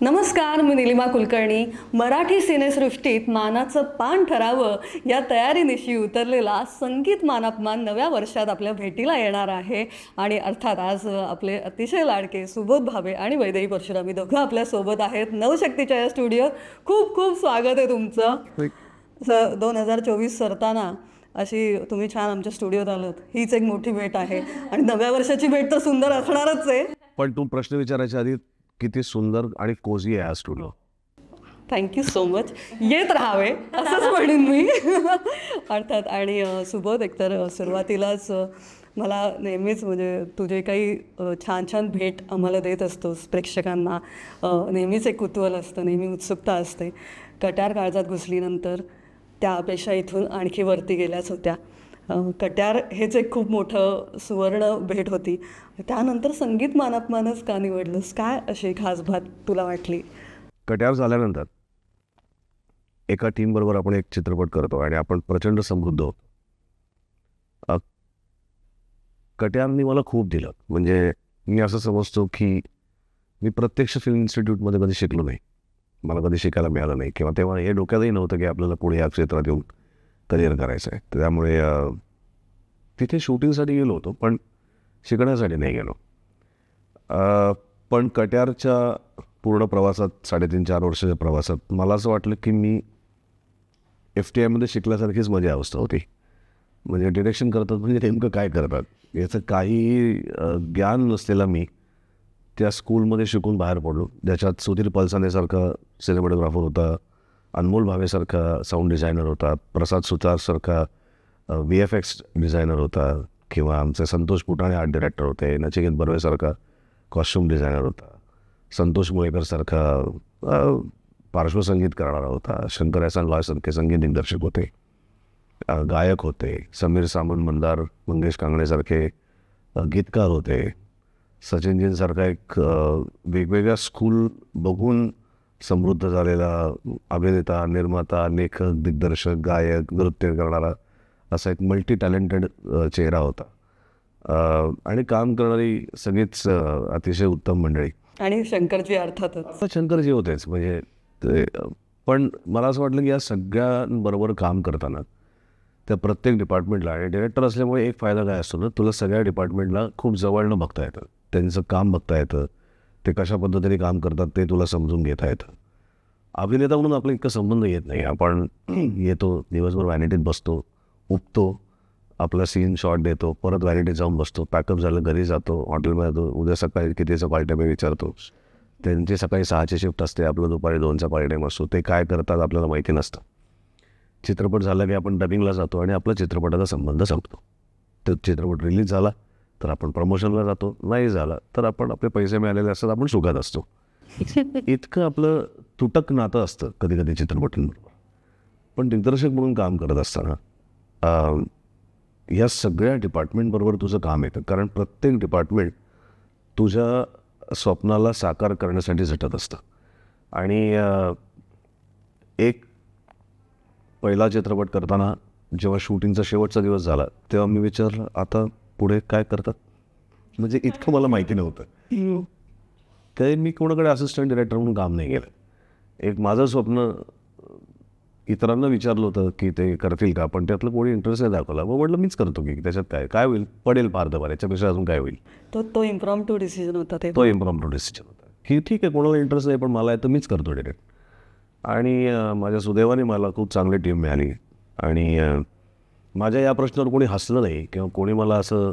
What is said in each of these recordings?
नमस्कार, मी निलिमा कुलकर्णी. मराठी सिनेसृष्टीत मानाचं पान ठरावं या तयारीनिशी उतरलेला संगीत मानापमान नव्या वर्षात आपल्या भेटीला येणार आहे. आणि अर्थात आज आपले अतिशय लाडके सुबोध भावे आणि वैदेही परशुरामी दोघं आपल्यासोबत आहेत नवशक्तीच्या या स्टुडिओत. खूप खूप स्वागत आहे तुमचं. 2024 सरताना अशी तुम्ही छान आमच्या स्टुडिओत आलात, हीच एक मोठी भेट आहे. आणि नव्या वर्षाची भेट तर सुंदर असणारच आहे. पण तू प्रश्न विचारायच्या आधी किती सुंदर आणि कोझी आहे हा स्टुडिओ. Thank you so much. येत राहावे असंच म्हणेन मी. अर्थात. आणि सुबोध, एकतर सुरुवातीलाच मला नेहमीच म्हणजे तुझे काही छान छान भेट आम्हाला देत असतोस प्रेक्षकांना, नेहमीच एक कुतूहल असतं, नेहमी उत्सुकता असते. कट्यार काळजात घुसलीनंतर त्या अपेक्षा इथून आणखी वरती गेल्याच होत्या. कट्यार हेच एक खूप मोठं सुवर्ण भेट होती. त्यानंतर संगीत मानापमानच का निवडलंस? काय अशी खास बात तुला वाटली? कट्यार झाल्यानंतर एका टीमबरोबर आपण एक चित्रपट करतो आणि आपण प्रचंड समृद्ध होतो. कट्यारनी मला खूप दिलं. म्हणजे मी असं समजतो की मी प्रत्यक्ष फिल्म इन्स्टिट्यूटमध्ये कधी शिकलो नाही, मला कधी शिकायला मिळालं नाही, किंवा तेव्हा हे डोक्यातही नव्हतं की आपल्याला पुढे या क्षेत्रात येऊन करिअर करायचं आहे. त्यामुळे तिथे शूटिंगसाठी गेलो होतो, पण शिकण्यासाठी नाही गेलो. पण कट्यारच्या पूर्ण प्रवासात, 3.5-4 वर्षाच्या प्रवासात मला असं वाटलं की मी FTIमध्ये शिकल्यासारखीच माझी अवस्था होती. म्हणजे डिरेक्शन करतात म्हणजे नेमकं काय करतात याचं काही ज्ञान नसलेला मी त्या स्कूलमध्ये शिकून बाहेर पडलो, ज्याच्यात सुधीर पलसानेसारखा सिनेमॅटोग्राफर होता, अनमोल भावेसारखा साऊंड डिझायनर होता, प्रसाद सुतारसारखा VFX डिझायनर होता, किंवा आमचे संतोष पुटाणे आर्ट डिरेक्टर होते, नचिकेत बर्वेसारखा कॉस्ट्युम डिझायनर होता, संतोष मुळेकरसारखा पार्श्वसंगीत करणारा होता, शंकर एहसान लॉयसारखे संगीत दिग्दर्शक होते, गायक होते, समीर सामंत, मंदार मंगेश कांगणेसारखे गीतकार होते, सचिनजींसारखा एक वेगवेगळ्या स्कूल बघून समृद्ध झालेला अभिनेता, निर्माता, लेखक, दिग्दर्शक, गायक, नृत्य करणारा असा एक मल्टी टॅलेंटेड चेहरा होता. आणि काम करणारी सगळीच अतिशय उत्तम मंडळी. आणि शंकरजी अर्थातच. शंकरजी होतेच. म्हणजे ते पण मला असं वाटलं की या सगळ्यांबरोबर काम करताना त्या प्रत्येक डिपार्टमेंटला, आणि डिरेक्टर असल्यामुळे एक फायदा काय असतो ना, तुला सगळ्या डिपार्टमेंटला खूप जवळनं बघता येतं, त्यांचं काम बघता येतं, ते कशा पद्धतीने काम करतात ते तुला समजून घेता येतं. अभिनेता म्हणून आपला इतका संबंध येत नाही. आपण येतो, दिवसभर व्हॅनिटीत बसतो, उपतो, आपला सीन शॉट देतो, परत व्हॅनिटीत जाऊन बसतो, पॅकअप झालं घरी जातो, हॉटेलमध्ये जातो, उद्या सकाळी कितीचा कॉल टाईम विचारतो. त्यांची सकाळी 6ची शिफ्ट असते, आपलं दुपारी 2चा कॉल टाईम असतो. ते काय करतात आपल्याला माहिती नसतं. चित्रपट झाला की आपण डबिंगला जातो आणि आपला चित्रपटाचा संबंध संपतो. तो चित्रपट रिलीज झाला तर आपण प्रमोशनला जातो, नाही झाला तर आपण आपले पैसे मिळालेले असतात, आपण सुखात असतो. इतकं आपलं तुटक नातं असतं कधी कधी चित्रपटांबरोबर. पण दिग्दर्शक म्हणून काम करत असताना या सगळ्या डिपार्टमेंटबरोबर तुझं काम येतं, कारण प्रत्येक डिपार्टमेंट तुझ्या स्वप्नाला साकार करण्यासाठी झटत असतं. आणि एक पहिला चित्रपट करताना जेव्हा शूटिंगचा शेवटचा दिवस झाला तेव्हा मी विचारलं, आता पुढे काय करतात? म्हणजे इतकं मला माहिती नव्हतं. ते मी कोणाकडे असिस्टंट डिरेक्टर म्हणून काम नाही केलं. एक माझं स्वप्न इतरांना विचारलं होतं की ते करतील का, पण त्यातलं कोणी इंटरेस्ट नाही दाखवला. मग म्हटलं मीच करतो की त्याच्यात काय होईल, पडेल फार तर याच्यापेक्षा अजून काय होईल. तो इम्प्रॉम्प्टू डिसिजन होता. तो इम्प्रॉम्प्टू डिसिजन होता की ठीक आहे, कोणाला इंटरेस्ट नाही पण मला आहे तर मीच करतो डिरेक्ट. आणि माझ्या सुदैवाने मला खूप चांगली टीम मिळाली. आणि माझ्या या प्रश्नावर कोणी हसलं नाही किंवा कोणी मला असं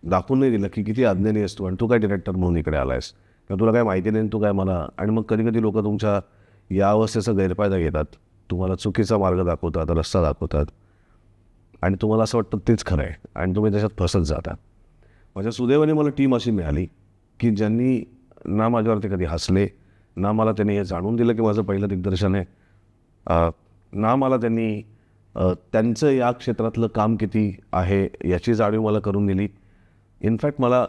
दाखवून नाही दिलं की किती अज्ञानी असतो आणि तू काय डिरेक्टर म्हणून इकडे आला आहेस, किंवा तुला काय माहिती नाही तू काय मला. आणि मग कधी कधी लोक तुमच्या या अवस्थेचा गैरफायदा घेतात, तुम्हाला चुकीचा मार्ग दाखवतात, रस्ता दाखवतात, आणि तुम्हाला असं वाटतं तेच खरं आहे आणि तुम्ही त्याच्यात फसत जाता. माझ्या सुदैवाने मला टीम अशी मिळाली की ज्यांनी ना माझ्यावरती कधी हसले, ना मला त्यांनी हे जाणून दिलं की माझं पहिलं दिग्दर्शन आहे, ना मला त्यांनी त्यांचं या क्षेत्रातलं काम किती आहे याची जाणीव मला करून दिली. इनफॅक्ट मला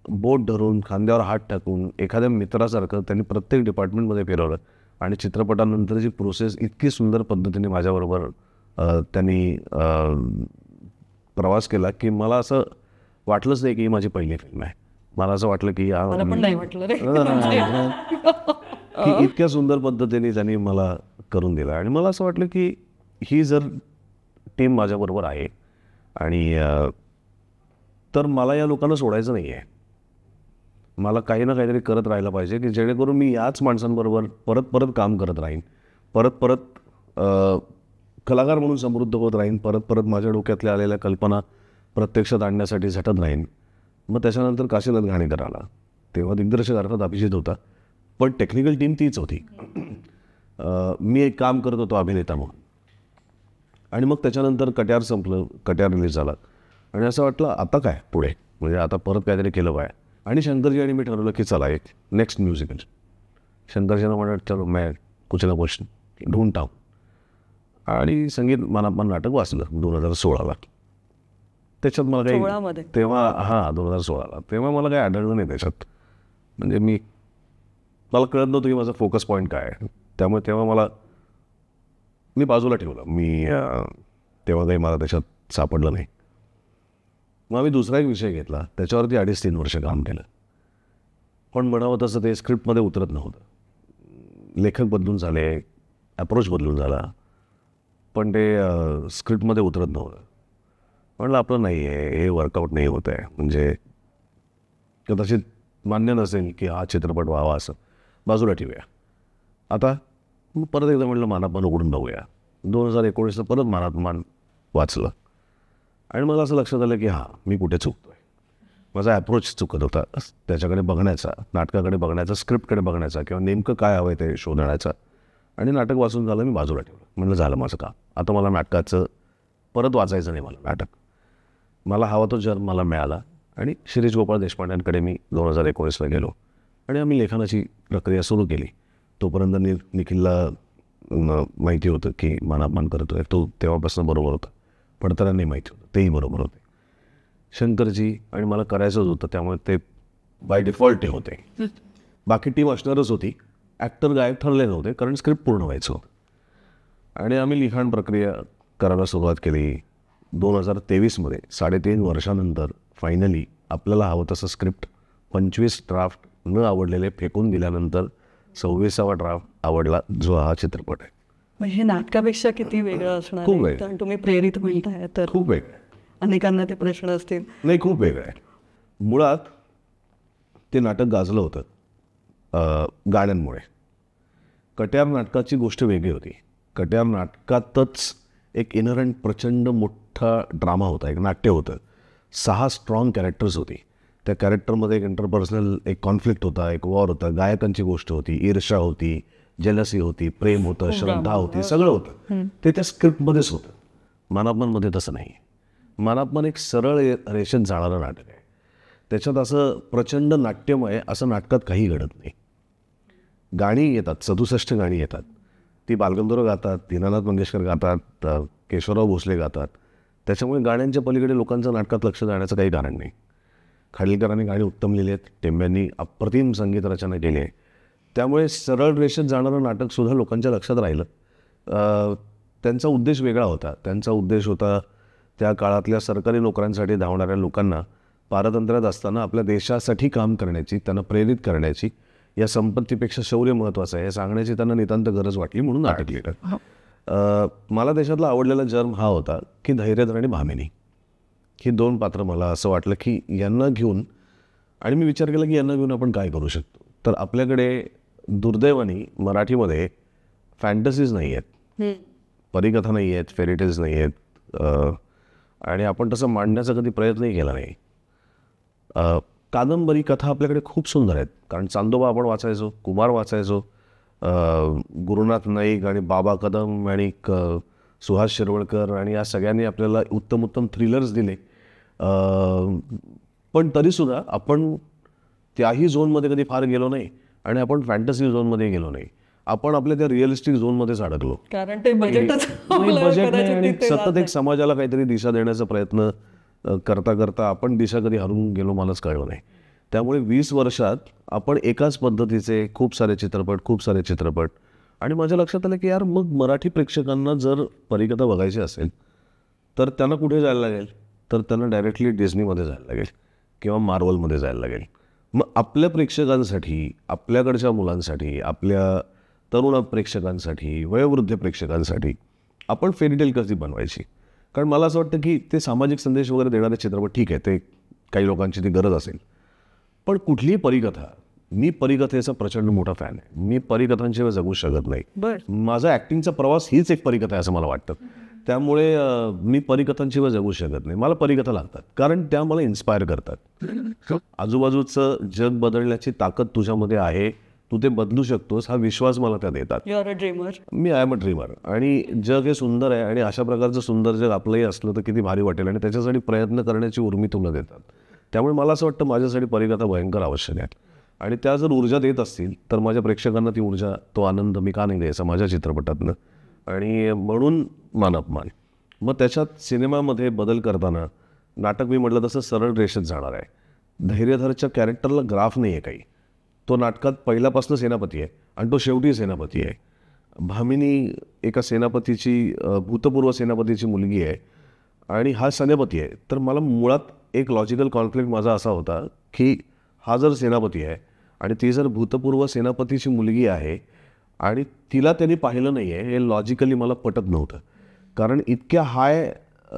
बोट धरून, खांद्यावर हात टाकून, एखाद्या मित्रासारखं त्यांनी प्रत्येक डिपार्टमेंटमध्ये फिरवलं. आणि चित्रपटानंतरची प्रोसेस इतकी सुंदर पद्धतीने माझ्याबरोबर त्यांनी प्रवास केला की मला असं वाटलंच नाही की ही माझी पहिली फिल्म आहे. मला असं वाटलं की मला पण नाही वाटलं रे की इतक्या सुंदर पद्धतीने त्यांनी मला करून दिलं आणि मला असं वाटलं की ही जर टीम माझ्याबरोबर आहे आणि तर मला या लोकांना सोडायचं नाही आहे. मला काही ना काहीतरी करत राहायला पाहिजे की जेणेकरून मी याच माणसांबरोबर परत परत काम करत राहीन, परत परत कलाकार म्हणून समृद्ध होत राहीन, परत परत माझ्या डोक्यातल्या आलेल्या कल्पना प्रत्यक्षात आणण्यासाठी झटत राहीन. मग त्याच्यानंतर काशीनाथ घाणेकर आला, तेव्हा दिग्दर्शक अर्थात अभिजित होता, पण टेक्निकल टीम तीच होती. मी एक काम करत होतो अभिनेता म्हणून. आणि मग त्याच्यानंतर कट्यार संपलं, कट्यार रिलीज झाला आणि असं वाटलं आता काय पुढे, म्हणजे आता परत काहीतरी केलं पाहिजे. आणि शंकरजी आणि मी ठरवलं की चला एक नेक्स्ट म्युझिकल. शंकरजीनं म्हटलं चलो मैं कुछ ना कुछ ढूंढता हूं. आणि संगीत मनापण नाटक वाचलं 2016ला. त्याच्यात मला काही तेव्हा 2016ला तेव्हा मला काही आढळलं नाही त्याच्यात. म्हणजे मला कळत नव्हतं की माझा फोकस पॉईंट काय आहे. त्यामुळे तेव्हा मी बाजूला ठेवलं. तेव्हा काही मला त्याच्यात सापडलं नाही. मग आम्ही दुसरा एक विषय घेतला, त्याच्यावरती 2.5-3 वर्ष काम केलं. पण म्हणावं तसं ते स्क्रिप्टमध्ये उतरत नव्हतं. लेखक बदलून झाले, ॲप्रोच बदलून झाला, पण ते स्क्रिप्टमध्ये उतरत नव्हतं. म्हणलं आपलं नाही आहे, हे वर्कआउट नाही होत आहे. म्हणजे कदाचित मान्य नसेल की हा चित्रपट व्हावा, असं बाजूला ठेवूया. आता परत एकदा म्हटलं मानापमान उघडून बघूया. 2019ला परत मानापमान वाचलं आणि मला असं लक्षात आलं की मी कुठे चुकतोय. माझा ॲप्रोच चुकत होता त्याच्याकडे बघण्याचा, नाटकाकडे बघण्याचा, स्क्रिप्टकडे बघण्याचा, किंवा नेमकं काय हवं आहे ते शोधण्याचा. आणि नाटक वाचून झालं, मी बाजूला ठेवलं. म्हटलं झालं माझं काम. आता मला नाटकाचं परत वाचायचं नाही. मला नाटक, मला हवा तो जन्म मला मिळाला. आणि शिरीष गोपाळ देशपांड्यांकडे मी 2019ला गेलो आणि आम्ही लेखनाची प्रक्रिया सुरू केली. तोपर्यंत निखिलला माहिती होतं की मानापमान करतो आहे, तो तेव्हापासून बरोबर होता. पडतरांनी माहिती होतं, तेही बरोबर होते. शंकरजी आणि मला करायचंच होतं, त्यामुळे ते बाय डिफॉल्ट ते होते. बाकी टीम असणारच होती. ॲक्टर गायब ठरले नव्हते, कारण स्क्रिप्ट पूर्ण व्हायचं होतं. आणि आम्ही लिखाण प्रक्रिया करायला सुरुवात केली 2023मध्ये. 3.5 वर्षानंतर फायनली आपल्याला हवं तसं स्क्रिप्ट 25 ड्राफ्ट न आवडलेले फेकून दिल्यानंतर 26वा ड्राफ्ट आवडला, जो हा चित्रपट आहे. हे नाटकापेक्षा किती वेगळं असणार खूप आहे, वेगळं. कारण तुम्ही प्रेरित म्हणताय तर खूप वेगळं आहे. अनेकांना ते प्रश्न असतील. नाही, खूप वेगळं आहे. मुळात ते नाटक गाजलं होतं गाण्यांमुळे. कट्यार नाटकाची गोष्ट वेगळी होती. कट्यार नाटकातच एक इनहरंट प्रचंड मोठा ड्रामा होता, एक नाट्य होतं. 6 स्ट्रॉंग कॅरेक्टर्स होती. त्या कॅरेक्टरमध्ये एक इंटरपर्सनल एक कॉन्फ्लिक्ट होता, एक वॉर होता, गायकांची गोष्ट होती, ईर्ष्या होती, जेलसी होती, प्रेम होतं, श्रद्धा होती, सगळं होतं. ते त्या स्क्रिप्टमध्येच होतं. मानापमानमध्ये तसं नाही. मानापमान एक सरळ रेषेत जाणारं नाटक आहे. त्याच्यात असं प्रचंड नाट्यमय असं नाटकात काही घडत नाही. गाणी येतात, 67 गाणी येतात. ती बालगंधर्व गातात, दीनानाथ मंगेशकर गातात, केशवराव भोसले गातात. त्याच्यामुळे गाण्यांच्या पलीकडे लोकांचं नाटकात लक्ष जाण्याचं काही कारण नाही. खाडीलकरांनी गाणी उत्तम लिहिली आहेत, टेंब्यांनी अप्रतिम संगीत रचना केली आहे. त्यामुळे सरळ रेषेत जाणारं नाटकसुद्धा लोकांच्या लक्षात राहिलं. त्यांचा उद्देश वेगळा होता. त्यांचा उद्देश होता त्या काळातल्या सरकारी नोकऱ्यांसाठी धावणाऱ्या लोकांना पारतंत्र्यात असताना आपल्या देशासाठी काम करण्याची, त्यांना प्रेरित करण्याची, या संपत्तीपेक्षा शौर्य महत्त्वाचं आहे हे सांगण्याची त्यांना नितांत गरज वाटली, म्हणून नाटक लिहिलं. मला देशातला आवडलेला जन्म हा होता की धैर्यधर आणि भामिनी ही 2 पात्र मला असं वाटलं की यांना घेऊन, आणि मी विचार केला की यांना घेऊन आपण काय करू शकतो. तर आपल्याकडे दुर्दैवाने मराठीमध्ये फॅन्टसीज नाही आहेत, परिकथा नाही आहेत, फेरीटेल्स नाही आहेत, आणि आपण तसं मांडण्याचा कधी प्रयत्नही केला नाही. कादंबरी कथा आपल्याकडे खूप सुंदर आहेत, कारण चांदोबा आपण वाचायचो, कुमार वाचायचो, गुरुनाथ नाईक आणि बाबा कदम आणि सुहास शिरवळकर आणि या सगळ्यांनी आपल्याला उत्तम उत्तम थ्रिलर्स दिले. पण तरीसुद्धा आपण त्याही झोनमध्ये कधी फार गेलो नाही आणि आपण फॅन्टसी झोनमध्ये गेलो नाही. आपण आपल्या त्या रिअलिस्टिक झोनमध्येच अडकलो, कारण ते बजेटच बजेट नाही. आणि सतत एक समाजाला काहीतरी दिशा देण्याचा प्रयत्न करता करता आपण दिशा कधी हरवून गेलो मलाच कळलं नाही. त्यामुळे 20 वर्षात आपण एकाच पद्धतीचे खूप सारे चित्रपट आणि माझ्या लक्षात आलं की यार, मग मराठी प्रेक्षकांना जर परिकथा बघायची असेल तर त्यांना कुठे जायला लागेल, तर त्यांना डायरेक्टली डिझनीमध्ये जायला लागेल किंवा मार्वलमध्ये जायला लागेल. मग आपल्या प्रेक्षकांसाठी, आपल्याकडच्या मुलांसाठी, आपल्या तरुण प्रेक्षकांसाठी, वयोवृद्ध प्रेक्षकांसाठी आपण फेरीटेल कशी बनवायची? कारण मला असं वाटतं की ते सामाजिक संदेश वगैरे देणारे चित्रपट ठीक आहे, ते काही लोकांची ती गरज असेल, पण कुठलीही परिकथा, मी परिकथेचा प्रचंड मोठा फॅन आहे. मी परिकथांशिवाय जगू शकत नाही. माझा ॲक्टिंगचा प्रवास हीच एक परिकथा आहे असं मला वाटतं. त्यामुळे मी परिकथांशिवाय जगू शकत नाही. मला परिकथा लागतात, कारण त्या मला इन्स्पायर करतात. आजूबाजूचं जग बदलण्याची ताकद तुझ्यामध्ये आहे, तू ते बदलू शकतोस हा विश्वास मला त्या देतात. You are a dreamer. Me I am a dreamer. आणि जग हे सुंदर आहे, आणि अशा प्रकारचं सुंदर जग आपलंही असलं तर किती भारी वाटेल, आणि त्याच्यासाठी प्रयत्न करण्याची उर्मी तुला देतात. त्यामुळे मला असं वाटतं माझ्यासाठी परिकथा भयंकर आवश्यक आहे. आणि त्या जर ऊर्जा देत असतील तर माझ्या प्रेक्षकांना ती ऊर्जा, तो आनंद मी का नाही द्यायचा माझ्या चित्रपटातनं. आणि म्हणून मानअपमान. मग त्याच्यात सिनेमामध्ये बदल करताना नाटक मी म्हटलं तसं सरळ रेषेत जाणार आहे. धैर्यधरच्या कॅरेक्टरला ग्राफ नाही आहे काही. तो नाटकात पहिल्यापासून सेनापती आहे आणि तो शेवटी सेनापती आहे. भामिनी एका सेनापतीची, भूतपूर्व सेनापतीची मुलगी आहे, आणि हा सेनापती आहे. तर मला मुळात एक लॉजिकल कॉन्फ्लिक्ट माझा असा होता की हा जर सेनापती आहे आणि ती जर भूतपूर्व सेनापतीची मुलगी आहे आणि तिला त्यांनी पाहिलं नाही आहे, हे लॉजिकली मला पटत नव्हतं. कारण इतक्या हाय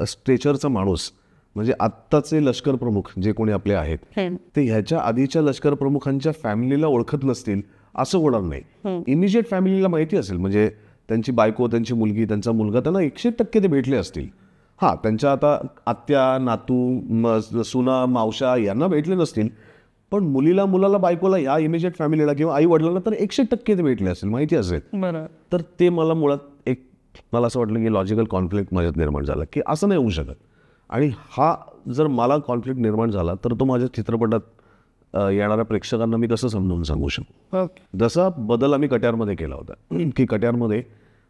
स्टेचरचा माणूस, म्हणजे आत्ताचे लष्कर प्रमुख जे कोणी आपले आहेत ते ह्याच्या आधीच्या लष्कर प्रमुखांच्या फॅमिलीला ओळखत नसतील असं होणार नाही. इमिजिएट फॅमिलीला माहिती असेल, म्हणजे त्यांची बायको, त्यांची मुलगी, त्यांचा मुलगा, त्यांना 100% ते भेटले असतील. हां, त्यांच्या आता आत्या, नातू, सुना, मावशा यांना भेटले नसतील, पण मुलीला, मुलाला, बायकोला, या इमिजिएट फॅमिलीला किंवा आई वडिलांना तर 100% ते भेटले असेल, माहिती असेल. तर ते मला मुळात एक, मला असं वाटलं की लॉजिकल कॉन्फ्लिक्ट माझ्यात निर्माण झाला की असं नाही होऊ शकत. आणि हा जर मला कॉन्फ्लिक्ट निर्माण झाला तर तो माझ्या चित्रपटात येणाऱ्या प्रेक्षकांना मी कसं समजावून सांगू शकतो. जसा बदल आम्ही कट्यारमध्ये केला होता की कट्यारमध्ये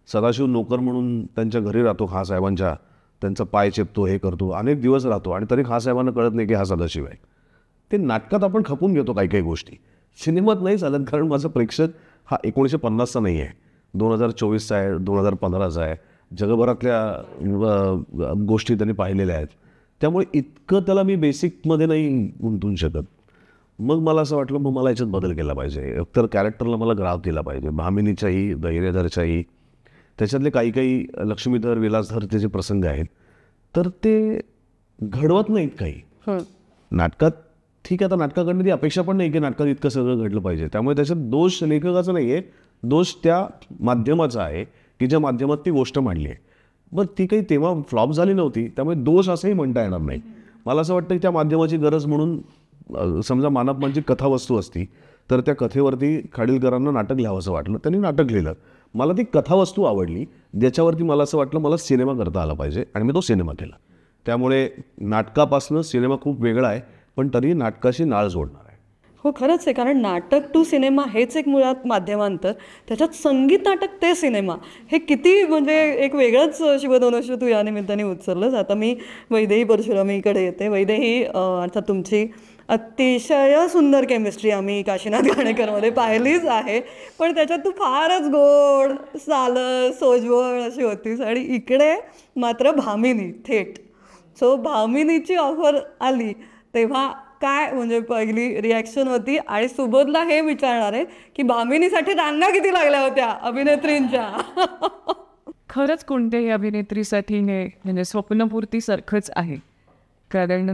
सदाशिव नोकर म्हणून त्यांच्या घरी राहतो, खासाहेबांच्या, त्यांचा पाय चेपतो, हे करतो, अनेक दिवस राहतो, आणि तरी खासाहेबांना कळत नाही की हा सदाशिव आहे. ते नाटकात आपण खपून घेतो काही काही गोष्टी, सिनेमात नाही चालत. कारण माझा प्रेक्षक हा 1950चा नाही आहे, 2024चा आहे, 2015चा आहे. जगभरातल्या गोष्टी त्यांनी पाहिलेल्या आहेत. त्यामुळे इतकं त्याला मी बेसिकमध्ये नाही गुंतवू शकत. मग मला असं वाटलं, मग मला याच्यात बदल केला पाहिजे. एकतर कॅरेक्टरला मला ग्राफ दिला पाहिजे, भामिनीच्याही, धैर्यधरच्याही. त्याच्यातले काही काही लक्ष्मीधर, विलासधरचे जे प्रसंग आहेत तर ते घडवत नाहीत काही नाटकात. ठीक आहे, आता नाटकाकडनं ती अपेक्षा पण नाही की नाटकात इतकं सगळं घडलं पाहिजे. त्यामुळे त्याच्यात दोष लेखकाचा नाही आहे, दोष त्या माध्यमाचा आहे की ज्या माध्यमात ती गोष्ट मांडली आहे. बरं, ती काही तेव्हा फ्लॉप झाली नव्हती, त्यामुळे दोष असंही म्हणता येणार नाही. मला असं वाटतं की त्या माध्यमाची गरज म्हणून, समजा मानअपमानची कथावस्तू असती तर त्या कथेवरती खाडीलकरांना नाटक लिहावंसं वाटलं, त्यांनी नाटक लिहिलं. मला ती कथावस्तू आवडली, ज्याच्यावरती मला असं वाटलं मला सिनेमा करता आला पाहिजे, आणि मी तो सिनेमा केला. त्यामुळे नाटकापासून सिनेमा खूप वेगळा आहे, पण तरी नाटकाशी नाळ जोडणार आहे. हो, खरंच आहे. कारण नाटक टू सिनेमा हेच एक मुळात माध्यमांतर, त्याच्यात संगीत नाटक ते सिनेमा, हे किती म्हणजे एक वेगळंच शिवधनुष्य तू या निमित्ताने उचललंस. आता मी वैदेही परशुरामीकडे येते. वैदेही, अर्थात तुमची अतिशय सुंदर केमिस्ट्री आम्ही काशीनाथ घाणेकरमध्ये पाहिलीच आहे, पण त्याच्यात तू फारच गोड, सालस, सोज्वळ अशी होतीस. आणि इकडे मात्र भामिनी थेट. सो भामिनीची ऑफर आली तेव्हा काय म्हणजे पहिली रिॲक्शन होती? आणि सुबोधला हे विचारणार आहे की भामिनीसाठी रांगा किती लागल्या होत्या अभिनेत्रींच्या? खरंच कोणत्याही अभिनेत्रीसाठी हे म्हणजे स्वप्नपूर्तीसारखंच आहे. कारण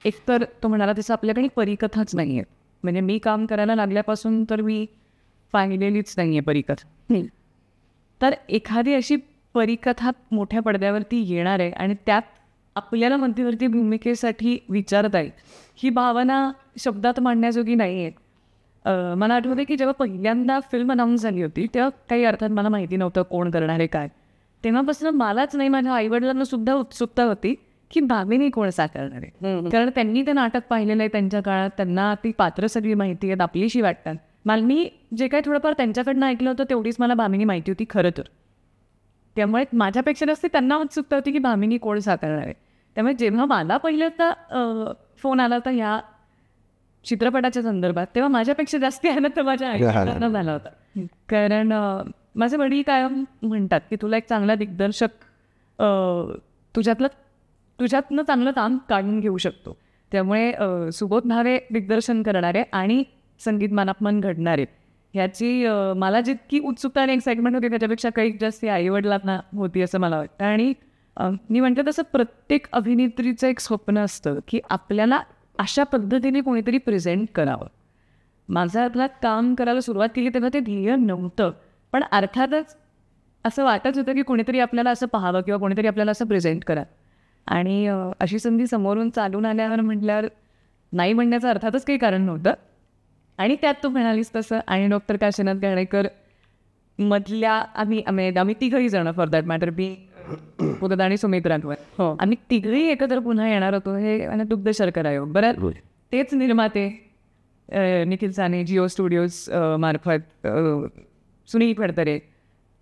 एकतर तो म्हणाला तसं आपल्याकडे परिकथाच नाही आहे. म्हणजे मी काम करायला लागल्यापासून तर मी पाहिलेलीच नाही आहे परिकथा. तर एखादी अशी परिकथा मोठ्या पडद्यावरती येणार आहे आणि त्यात आपल्याला मध्यवर्ती भूमिकेसाठी विचारता येईल, ही भावना शब्दात मांडण्याजोगी नाही आहे. मला आठवते की जेव्हा पहिल्यांदा फिल्म अनाऊन्स झाली होती तेव्हा काही अर्थात मला माहिती नव्हतं कोण करणार आहे काय. तेव्हापासून मलाच नाही, माझ्या आईवडिलांना सुद्धा उत्सुकता होती की भामिनी कोण साकारणार आहे. कारण त्यांनी ते नाटक पाहिलेलं आहे त्यांच्या काळात, त्यांना ती पात्र सगळी माहिती आहेत, आपलीशी वाटतात. मला मी जे काही थोडंफार त्यांच्याकडनं ऐकलं होतं तेवढीच मला भामिनी माहिती होती खरं तर. त्यामुळे माझ्यापेक्षा जास्त त्यांना उत्सुकता होती की भामिनी कोण साकारणार आहे. त्यामुळे जेव्हा मला पहिल्यांदा फोन आला होता ह्या चित्रपटाच्या संदर्भात, तेव्हा माझ्यापेक्षा जास्त आनंद तर माझ्या आईला झाला होता. कारण माझे वडील कायम म्हणतात की तुला एक चांगला दिग्दर्शक तुझ्यातनं चांगलं काम काढून घेऊ शकतो. त्यामुळे सुबोध भावे दिग्दर्शन करणारे आणि संगीत मानापमान घडणारे ह्याची मला जितकी उत्सुकता आणि एक्साइटमेंट होती त्याच्यापेक्षा काही जास्त आईवडिलांना होती असं मला वाटतं. आणि मी म्हणते तसं प्रत्येक अभिनेत्रीचं एक स्वप्न असतं की आपल्याला अशा पद्धतीने कोणीतरी प्रेझेंट करावं. माझं आपला काम करायला सुरुवात केली तेव्हा ते ध्येय नव्हतं, पण अर्थातच असं वाटत होतं की कोणीतरी आपल्याला असं पाहावं किंवा कोणीतरी आपल्याला असं प्रेझेंट करा. आणि अशी संधी समोरून चालून आल्यावर म्हटल्यावर नाही म्हणण्याचं अर्थातच काही कारण नव्हतं. आणि त्यात तू म्हणालीस तसं आणि डॉक्टर काशीनाथ घाणेकर मधल्या आम्ही तिघही जण फॉर दॅट मॅटर बी पुदत आणि सुमित राघवन आम्ही तिघही एकत्र पुन्हा येणार होतो. हे आणि दुग्ध शर्कर आयोग बरं तेच निर्माते निखिल साने जिओ स्टुडिओज मार्फत सुनील फडतरे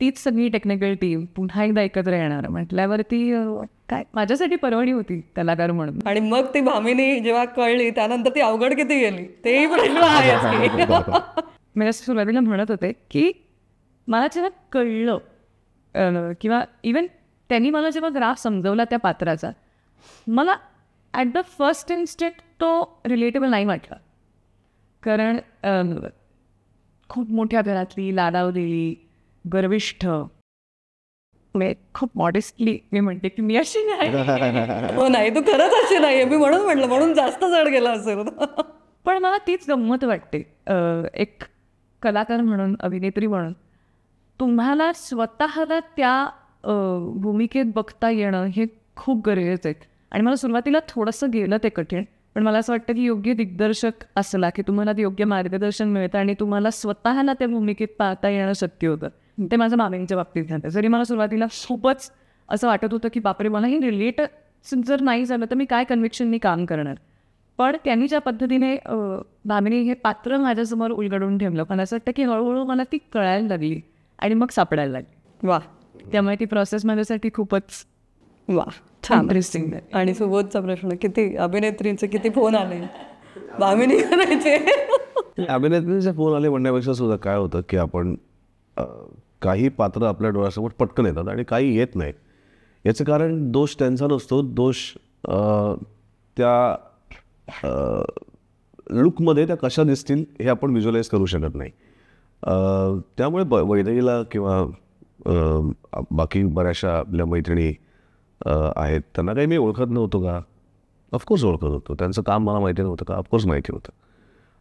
तीच सगळी टेक्निकल टीम पुन्हा एकदा एकत्र येणार म्हटल्यावरती काय माझ्यासाठी परवडी होती कलाकार म्हणून. आणि मग ती भामिनी जेव्हा कळली त्यानंतर ती अवघड किती गेली तेही प्रश्न आहे. मी सुरुवातीला म्हणत होते की मला जेव्हा कळलं किंवा इवन त्यांनी मला जेव्हा ग्राफ समजवला त्या पात्राचा मला ॲट द फर्स्ट इन्स्टेंट तो रिलेटेबल नाही वाटला. कारण खूप मोठ्या घरातली लाडावलेली गर्विष्ठ खूप मॉडेस्टली मी म्हणते की मी अशी नाही. हो नाही तू खरंच अशी नाही मी म्हणून म्हटलं म्हणून जास्त जड गेला असेल. पण मला तीच गंमत वाटते एक कलाकार म्हणून अभिनेत्री म्हणून तुम्हाला स्वतःला त्या भूमिकेत बघता येणं हे खूप गरजेचं आहे. आणि मला सुरुवातीला थोडंसं गेलं ते कठीण, पण मला असं वाटतं की योग्य दिग्दर्शक असला की तुम्हाला ते योग्य मार्गदर्शन मिळतं आणि तुम्हाला स्वतःला त्या भूमिकेत पाहता येणं शक्य होतं. ते माझ्या मामींच्या बाबतीत झालं. जरी मला सुरुवातीला खूपच असं वाटत होतं की बापरे मला हे रिलेट जर नाही झालं तर मी काय कन्व्हिक्शननी काम करणार, पण त्यांनी ज्या पद्धतीने भामिनी हे पात्र माझ्यासमोर उलगडून ठेवलं मला असं वाटतं की हळूहळू मला ती कळायला लागली आणि मग सापडायला लागली. वा त्यामुळे ती प्रोसेस माझ्यासाठी खूपच वा छान इंटरेस्टिंग. आणि सुबोधचा प्रश्न किती अभिनेत्रींचे किती फोन आले भामिनी करायचे. अभिनेत्रीचे फोन आले म्हणण्यापेक्षा सुद्धा काय होतं की आपण काही पात्र आपल्या डोळ्यासमोर पटकन येतात आणि काही येत नाहीत. याचं कारण दोष त्यांचा नसतो, दोष त्या लुकमध्ये त्या कशा दिसतील हे आपण व्हिज्युअलाइज करू शकत नाही. त्यामुळे वैदेहीला किंवा बाकी बऱ्याचशा आपल्या मैत्रिणी आहेत त्यांना काही मी ओळखत नव्हतो का? ऑफकोर्स ओळखत होतो. त्यांचं काम मला माहिती नव्हतं का? ऑफकोर्स माहिती होतं.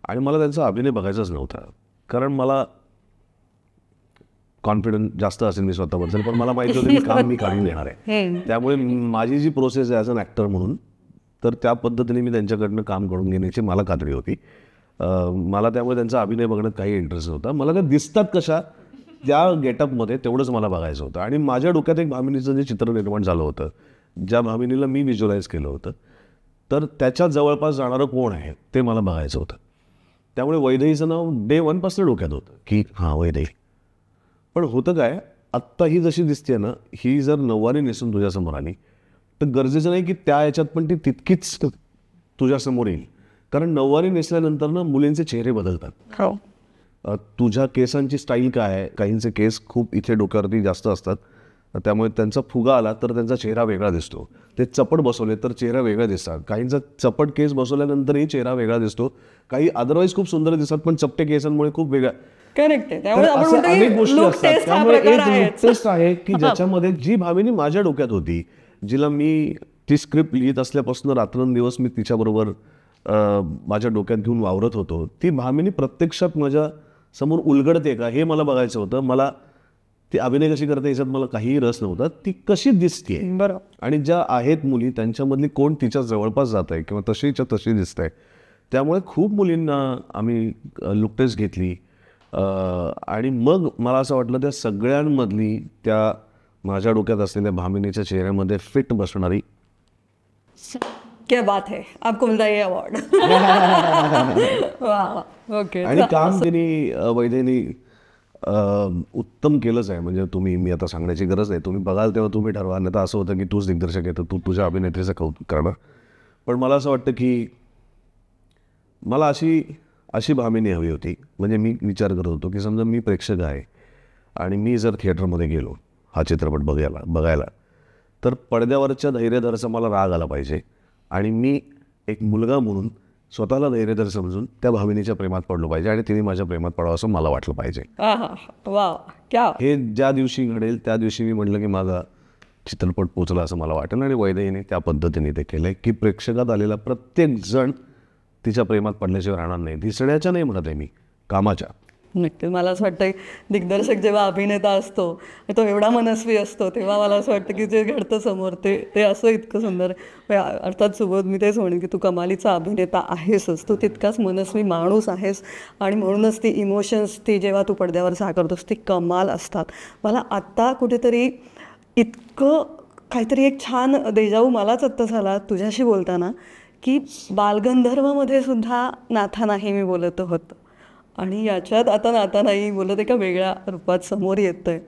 आणि मला त्यांचा अभिनय बघायचाच नव्हता, कारण मला कॉन्फिडन्स जास्त असेल मी स्वतःबद्दल, पण मला माहिती होतं की काम मी काढून देणार आहे. त्यामुळे माझी जी प्रोसेस आहे ॲज अन ॲक्टर म्हणून तर त्या पद्धतीने मी त्यांच्याकडनं काम करून घेण्याची मला खात्री होती. मला त्यामुळे त्यांचा अभिनय बघण्यात काही इंटरेस्ट नव्हता. मला त्या दिसतात कशा त्या गेटअपमध्ये तेवढंच मला बघायचं होतं. आणि माझ्या डोक्यात एक भामिनीचं जे चित्र निर्माण झालं होतं, ज्या भामिनीला मी व्हिज्युअलाइज केलं होतं, तर त्याच्या जवळपास जाणारं कोण आहे ते मला बघायचं होतं. त्यामुळे वैदेहीचं नाव डे वनपासून डोक्यात होतं की हां वैदेही. पण होतं काय, आत्ता ही जशी दिसते ना, ही जर नऊवारी नेसून तुझ्यासमोर आली तर गरजेचं नाही की त्या याच्यात पण ती तितकीच तुझ्यासमोर येईल, कारण नऊवारी नेसल्यानंतर ना मुलींचे चेहरे बदलतात. तुझ्या केसांची स्टाईल काय आहे, काहींचे केस खूप इथे डोक्यावरती जास्त असतात, त्यामुळे त्यांचा फुगा आला तर त्यांचा चेहरा वेगळा दिसतो. ते चपट बसवले तर चेहरा वेगळा दिसतात. काहींचा चपट केस बसवल्यानंतरही चेहरा वेगळा दिसतो. काही अदरवाईज खूप सुंदर दिसतात पण चपटे केसांमुळे खूप वेगळा. करेक्ट आहे. त्यामुळे आपण म्हणतो अनेक की गोष्टी look असतात. test हा त्यामुळे प्रकार एक आहेच. look test आहे की ज्याच्यामध्ये जी भामिनी माझ्या डोक्यात होती, जिला मी ती स्क्रिप्ट लिहित असल्यापासून रात्रंदिवस मी तिच्याबरोबर माझ्या डोक्यात घेऊन वावरत होतो, ती भामिनी प्रत्यक्षात माझ्या समोर उलगडते का हे मला बघायचं होतं. मला ती अभिनय कशी करते याच्यात मला काहीही रस नव्हता. ती कशी दिसते बरोबर. आणि ज्या आहेत मुली त्यांच्यामधली कोण तिच्या जवळपास जात आहे किंवा तशीच्या तशी दिसत आहे. त्यामुळे खूप मुलींना आम्ही लुक टेस्ट घेतली आणि मग मला असं वाटलं त्या सगळ्यांमधली त्या माझ्या डोक्यात असलेल्या भामिनीच्या चेहऱ्यामध्ये फिट बसणारी. क्या बात है, आपको मिलता है ये अवॉर्ड. वाह ओके. आणि काम तिने वैदेहीने उत्तम केलंच आहे. म्हणजे मी आता सांगण्याची गरज नाही, तुम्ही बघाल तेव्हा तुम्ही ठरवा. नाही तर असं होतं की तूच दिग्दर्शक आहे तर तू तुझ्या अभिनेत्रीचं कौतुक करणार. पण मला असं वाटतं की मला अशी भामिनी हवी होती. म्हणजे मी विचार करत होतो की समजा मी प्रेक्षक आहे आणि मी जर थिएटरमध्ये गेलो हा चित्रपट बघायला तर पडद्यावरच्या धैर्यधरचा मला राग आला पाहिजे आणि मी एक मुलगा म्हणून स्वतःला धैर्यधर समजून त्या भाविनीच्या प्रेमात पडलो पाहिजे आणि तिने माझ्या प्रेमात पडावं असं मला वाटलं पाहिजे. वा क्या. हे ज्या दिवशी घडेल त्या दिवशी मी म्हटलं की माझा चित्रपट पोचला असं मला वाटेल. आणि वैदेहीने त्या पद्धतीने ते केलं की प्रेक्षकात आलेला प्रत्येक जण तिच्या प्रेमात पडल्याशिवाय राहणार नाही. दिसण्याच्या नाही म्हणत आहे मी, कामाच्या. नक्की. मला असं वाटतं दिग्दर्शक जेव्हा अभिनेता असतो तो एवढा मनस्वी असतो तेव्हा मला असं वाटतं की जे घडतं समोर ते असं इतकं सुंदर. अर्थात सुबोध, मी तेच म्हणेन की तू कमालीचा अभिनेता आहेसच, तू तितकाच मनस्वी माणूस आहेस आणि म्हणूनच ती इमोशन्स ती जेव्हा तू पडद्यावर साकारतोस ती कमाल असतात. मला आत्ता कुठेतरी इतकं काहीतरी एक छान देजाऊ मलाच आत्ता झाला तुझ्याशी बोलताना की बालगंधर्वमध्ये सुद्धा नाथा नाही मी बोलत होतं आणि याच्यात आता नाथा नाही बोलत एका वेगळ्या रूपात समोर येतं आहे.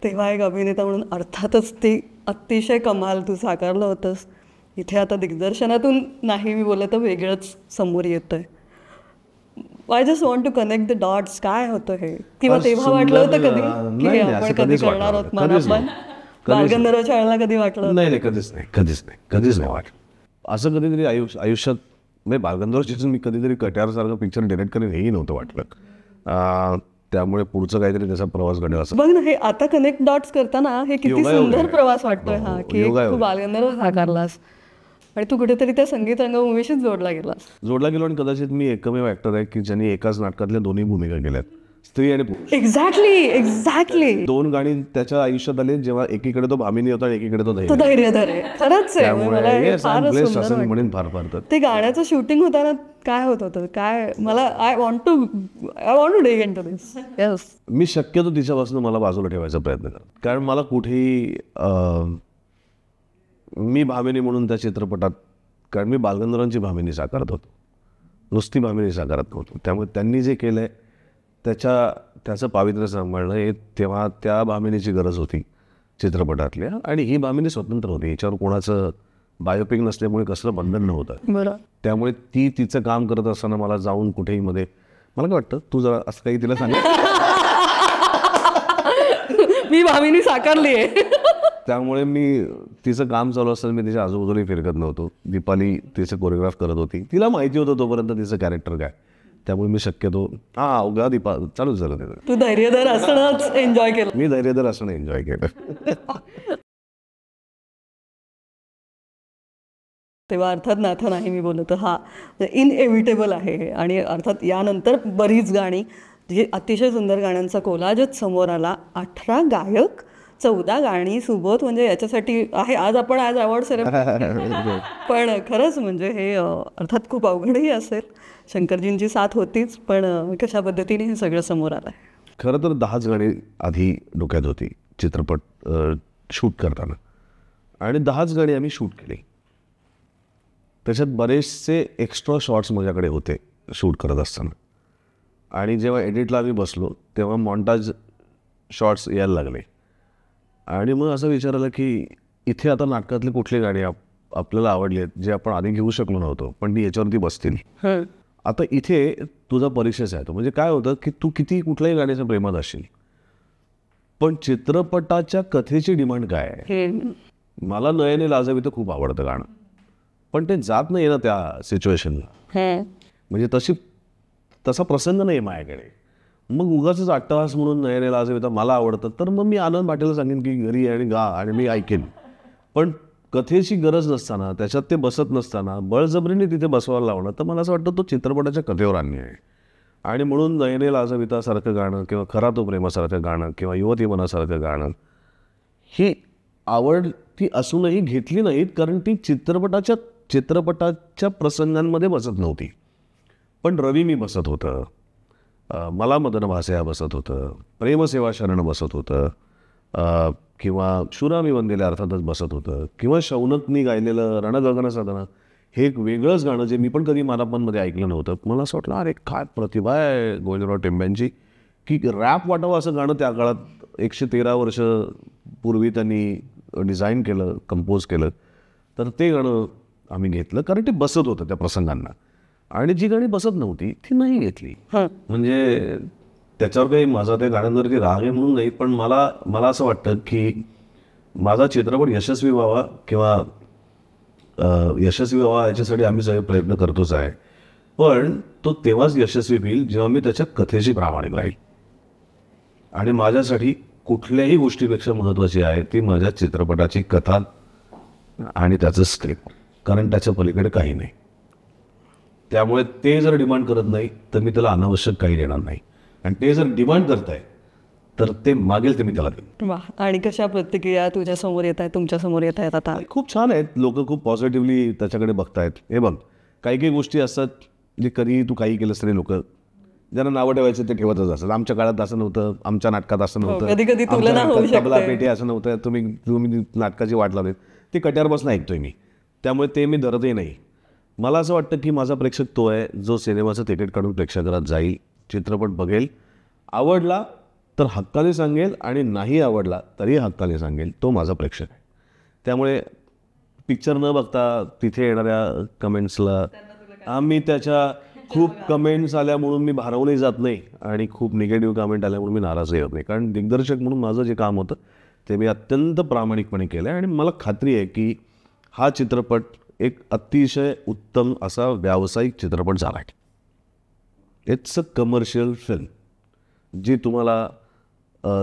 तेव्हा एक अभिनेता म्हणून अर्थातच ती अतिशय कमाल तू साकारलं होतंस. इथे आता दिग्दर्शनातून नाही मी बोलत तर वेगळंच समोर येतं आहे. I just want to connect the dots. काय होतं हे, किंवा तेव्हा वाटलं होतं कधी की हे आपण कधी करणार आहोत मनापासून? बालगंधर्वच्या वेळेला कधी वाटलं? नाही, कधीच नाही वाटलं. असं कधीतरी आयुष्यात म्हणजे बालगंधर्व चित्रून मी कधीतरी कट्यारसारखं पिक्चर डिरेक्ट करेन हेही नव्हतं वाटलं. त्यामुळे पुढचं काहीतरी त्याचा प्रवास घडेल असं. बघ ना, हे आता कनेक्ट डॉट्स करताना हे किती सुंदर प्रवास वाटतोय हा की तू बालगंधर्व साकारलास आणि तू कुठेतरी त्या संगीत रंगभूमीशीच जोडला गेलो. आणि कदाचित मी एकमेव ऍक्टर आहे की ज्यांनी एकाच नाटकातल्या दोन्ही भूमिका केल्यात, स्त्री आणि पुरुष. एक्झॅक्टली 2 गाणी त्याच्या आयुष्यात आले जेव्हा एकीकडे तो भामिनी होता आणि एकीकडे तो धैर्यधर आहे. खरंच आहे, मला हे फारच सुंदर वाटलं. म्हणेन फार ते गाण्याचं शूटिंग होताना काय होत होतं काय, मला I want to dig into this. Yes, मी शक्यतो तिच्यापासून मला बाजूला ठेवायचा प्रयत्न करतो, कारण मला कुठेही मी भामिनी म्हणून त्या चित्रपटात, कारण मी बालगंधर्वांची भामिनी साकारत होतो, नुसती भामिनी साकारत नव्हतो. त्यामुळे त्यांनी जे केलं आहे त्याचं पावित्र्य सांभाळणं हे तेव्हा त्या भामिनीची गरज होती चित्रपटातल्या. आणि ही भामिनी स्वतंत्र होती, याच्यावर कोणाचं बायोपिक नसल्यामुळे कसलं बंधन नव्हतं. बरं. त्यामुळे ती तिचं काम करत असताना मला जाऊन कुठेही मध्ये मला काय वाटतं तू जरा असं काही तिला सांग मी भामिनी साकारली आहे. त्यामुळे मी तिचं काम चालू असताना मी तिच्या आजूबाजूला फिरकत नव्हतो. दीपाली तिचं कोरिओग्राफ करत होती, तिला माहिती होतं तोपर्यंत तिचं कॅरेक्टर काय. त्यामुळे मी शक्यतो अवघा दीपा चालूच झालं त्याचं. तू धैर्यधर असणंच एन्जॉय केलं. मी धैर्यधर असणं एन्जॉय केलं. तेव्हा अर्थात नाथा नाही मी बोलत हा इनएव्हिटेबल आहे. आणि अर्थात यानंतर बरीच गाणी जी अतिशय सुंदर गाण्यांचा कोलाजच समोर आला. 18 गायक 14 गाणी सुबोध, म्हणजे याच्यासाठी आहे आज अवॉर्ड सेरेमनी. पण खरंच म्हणजे हे अर्थात खूप अवघडही असेल. शंकरजींची साथ होतीच, पण कशा पद्धतीने हे सगळं समोर आलं. खरं तर 10च गाणी आधी डोक्यात होती चित्रपट शूट करताना, आणि 10च गाणी आम्ही शूट केली. त्याच्यात बरेचसे एक्स्ट्रा शॉट्स माझ्याकडे होते शूट करत असताना. आणि जेव्हा एडिटला आम्ही बसलो तेव्हा मॉन्टाज शॉट्स यायला लागले. आणि मग असं विचारलं की इथे आता नाटकातले कुठले गाणी आपल्याला आवडले आहेत जे आपण आधी घेऊ शकलो नव्हतो, पण ती याच्यावरती बसतील. आता इथे तुझा परिचयच आहे तो, म्हणजे काय होतं की तू किती कुठल्याही गाण्याच्या प्रेमात असशील, पण चित्रपटाच्या कथेची डिमांड काय आहे. मला नयने लाजावी तर खूप आवडतं गाणं, पण ते जात नाही ना त्या सिच्युएशनला. म्हणजे तसा प्रसंग नाही माझ्याकडे. मग उगाच अट्टहास म्हणून नयने लाजावी तर मला आवडतं, तर मग मी आनंद पाटीलला सांगेन की घरी आणि गा आणि मी ऐकेन. पण कथेची गरज नसताना, त्याच्यात ते बसत नसताना बळजबरीने तिथे बसवायला लावणं, तर मला असं वाटतं तो चित्रपटाच्या कथेवर अन्याय आहे. आणि म्हणून नयने लाजवितासारखं गाणं किंवा खरा तो प्रेमासारखं गाणं किंवा युवती मनासारखं गाणं ही आवड ती असूनही घेतली नाहीत, कारण ती चित्रपटाच्या प्रसंगांमध्ये बसत नव्हती. पण रवी मी बसत होतं, मला मदन भासया बसत होतं, प्रेमसेवा शरण बसत होतं, किंवा शुरामी वंदेले अर्थातच बसत होतं, किंवा शौनकनी गायलेलं रणगगन साधना हे एक वेगळंच गाणं जे मी पण कधी मानापनमध्ये ऐकलं नव्हतं. मला असं वाटलं अरे काय प्रतिभा आहे गोविंदराव टेंब्यांची की रॅप वाटावं असं गाणं त्या काळात 113 वर्ष पूर्वी त्यांनी डिझाईन केलं, कंपोज केलं. तर ते गाणं आम्ही घेतलं कारण ते बसत होतं त्या प्रसंगांना. आणि जी गाणी बसत नव्हती ती नाही घेतली. म्हणजे त्याच्यावर काही माझा त्या गाण्यांवरती राग आहे म्हणून नाही, पण मला असं वाटतं की माझा चित्रपट यशस्वी व्हावा किंवा यशस्वी व्हावा याच्यासाठी आम्ही सगळे प्रयत्न करतोच आहे, पण तो तेव्हाच यशस्वी होईल जेव्हा मी त्याच्या कथेशी प्रामाणिक राहील. आणि माझ्यासाठी कुठल्याही गोष्टीपेक्षा महत्त्वाची आहे ती माझ्या चित्रपटाची कथा आणि त्याचं स्क्रिप्ट, कारण त्याच्या पलीकडे काही नाही. त्यामुळे ते जर डिमांड करत नाही तर मी त्याला अनावश्यक काही देणार नाही, आणि ते जर डिमांड करत आहे तर ते मागेल ते मी त्याला देईन. वा, आणि कशा प्रतिक्रिया तुझ्यासमोर येत आहेत, तुमच्यासमोर येत आहेत आता? खूप छान आहेत, लोक खूप पॉझिटिव्हली त्याच्याकडे बघतायत. हे बघ, काही काही गोष्टी असतात जे कधी तू काही केलंस तरी लोक ज्यांना नावं ठेवायचं ते ठेवतच असतात. आमच्या काळात असं नव्हतं, आमच्या नाटकात असं नव्हतं, कधी-कधी तुलना होऊ शकते. तबला पेटी असं नव्हतं, तुम्ही नाटकाची वाट लावली ती कट्यारपासून ऐकतोय मी, त्यामुळे ते मी धरतही नाही. मला असं वाटतं की माझा प्रेक्षक तो आहे जो सिनेमाचं तिकीट काढून प्रेक्षागृहात जाईल, चित्रपट बघेल, आवडला तर हक्काने सांगेल आणि नाही आवडला तरी हक्काने सांगेल, तो माझा प्रेक्षक आहे. त्यामुळे पिक्चर न बघता तिथे येणाऱ्या कमेंट्सला आम्ही त्याच्या खूप कमेंट्स आल्या म्हणून मी भारावूनही जात नाही आणि खूप निगेटिव्ह कमेंट आल्या म्हणून मी नाराजही होत नाही, कारण दिग्दर्शक म्हणून माझं जे काम होतं ते मी अत्यंत प्रामाणिकपणे केलं आहे. आणि मला खात्री आहे की हा चित्रपट एक अतिशय उत्तम असा व्यावसायिक चित्रपट झाला आहे. इट्स अ कमर्शियल फिल्म जी तुम्हाला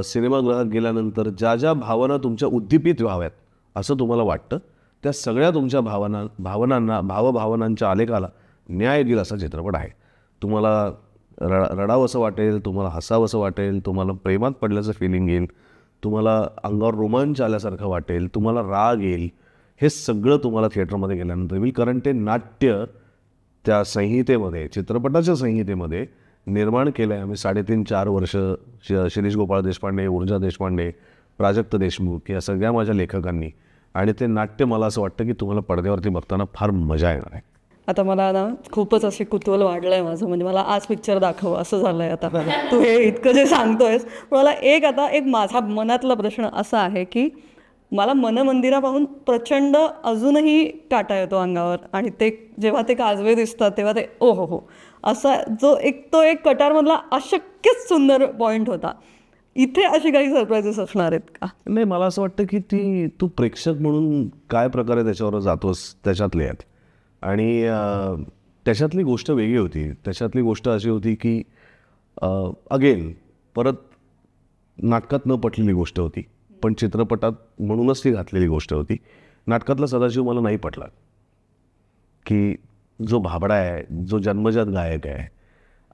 सिनेमागृहात गेल्यानंतर ज्या ज्या भावना तुमच्या उद्दीपित व्हाव्यात असं तुम्हाला वाटतं त्या सगळ्या तुमच्या भावभावनांच्या आलेखाला न्याय देईल असा चित्रपट आहे. तुम्हाला रडावंसं वाटेल, तुम्हाला हसावंसं वाटेल, तुम्हाला प्रेमात पडल्याचं फिलिंग येईल, तुम्हाला अंगावर रोमांच आल्यासारखं वाटेल, तुम्हाला राग येईल. हे सगळं तुम्हाला थिएटरमध्ये गेल्यानंतर होईल, कारण ते नाट्य त्या संहितेमध्ये, चित्रपटाच्या संहितेमध्ये निर्माण केलं आहे आम्ही 3.5-4 वर्ष. शिरीष गोपाळ देशपांडे, ऊर्जा देशपांडे, प्राजक्त देशमुख या सगळ्या माझ्या लेखकांनी, आणि ते नाट्य मला असं वाटतं की तुम्हाला पडद्यावरती बघताना फार मजा येणार आहे. आता मला ना खूपच असे कुतूहल वाढलं आहे माझं, म्हणजे मला आज पिक्चर दाखव असं झालं आहे आता तू हे इतकं जे सांगतोयस. मला एक माझा मनातला प्रश्न असा आहे की मला मनमंदिरा पाहून प्रचंड अजूनही काटा येतो अंगावर, आणि ते जेव्हा ते काजवे दिसतात तेव्हा ते ओ हो हो असा तो एक कटारमधला अशक्यच सुंदर पॉईंट होता. इथे अशी काही सरप्राईजेस असणार आहेत का? नाही, मला असं वाटतं की तू प्रेक्षक म्हणून काय प्रकारे त्याच्यावर जातोस त्याच्यातले आहेत. आणि त्याच्यातली गोष्ट वेगळी होती. त्याच्यातली गोष्ट अशी होती की अगेन परत नाटकात न पटलेली गोष्ट होती, पण चित्रपटात म्हणूनच ती घातलेली गोष्ट होती. नाटकातला सदाशिव मला नाही पटला की जो भाबडा आहे, जो जन्मजात गायक आहे,